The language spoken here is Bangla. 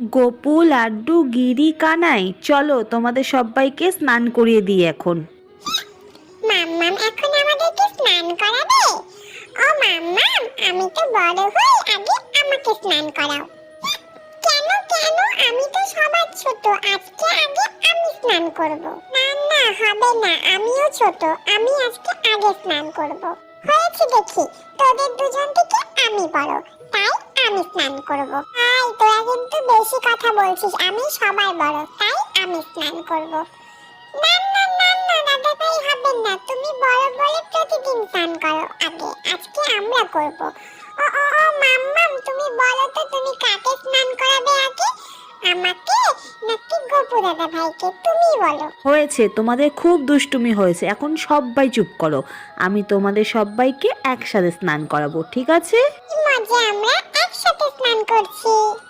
গোপু, লাড্ডু, গিরি, কানাই, চলো তোমাদের সবাইকে স্নান করিয়ে দিই এখন। মাম্মাম এখন আমাদেরকে স্নান করাবে? ও মাম্মাম, আমি তো বড় হই, আগে আমাকে স্নান করাও। কেন কেন, আমি তো সবার ছোট, আজকে আগে আমি স্নান করব। না না, হবে না, আমিও ছোট, আমি আজকে আগে স্নান করব। হয়েছে দেখি, তোদের দুজন থেকে আমি বড়, তাই আমি স্নান করব। তাই তোরা কিন্তু বেশি কথা বলছিস, আমি সবার বড়, তাই আমি স্নান করব। না না না না দাদা ভাই, হবে না, তুমি বড় বলে প্রতিদিন স্নান করো আগে, আজকে আমরা করব। ও ও ও মাম্মাম, তুমি বলো তো তুমি কাকে স্নান করাবে আগে, আমাকে নাকি গোপু দাদা ভাইকে? তুমি বলো। হয়েছে, তোমাদের খুব দুষ্টুমি হয়েছে, এখন সবাই চুপ করো। আমি তোমাদের সবাইকে একসাথে স্নান করাবো, ঠিক আছে? কি মজা, আমরা একসাথে স্নান করছি।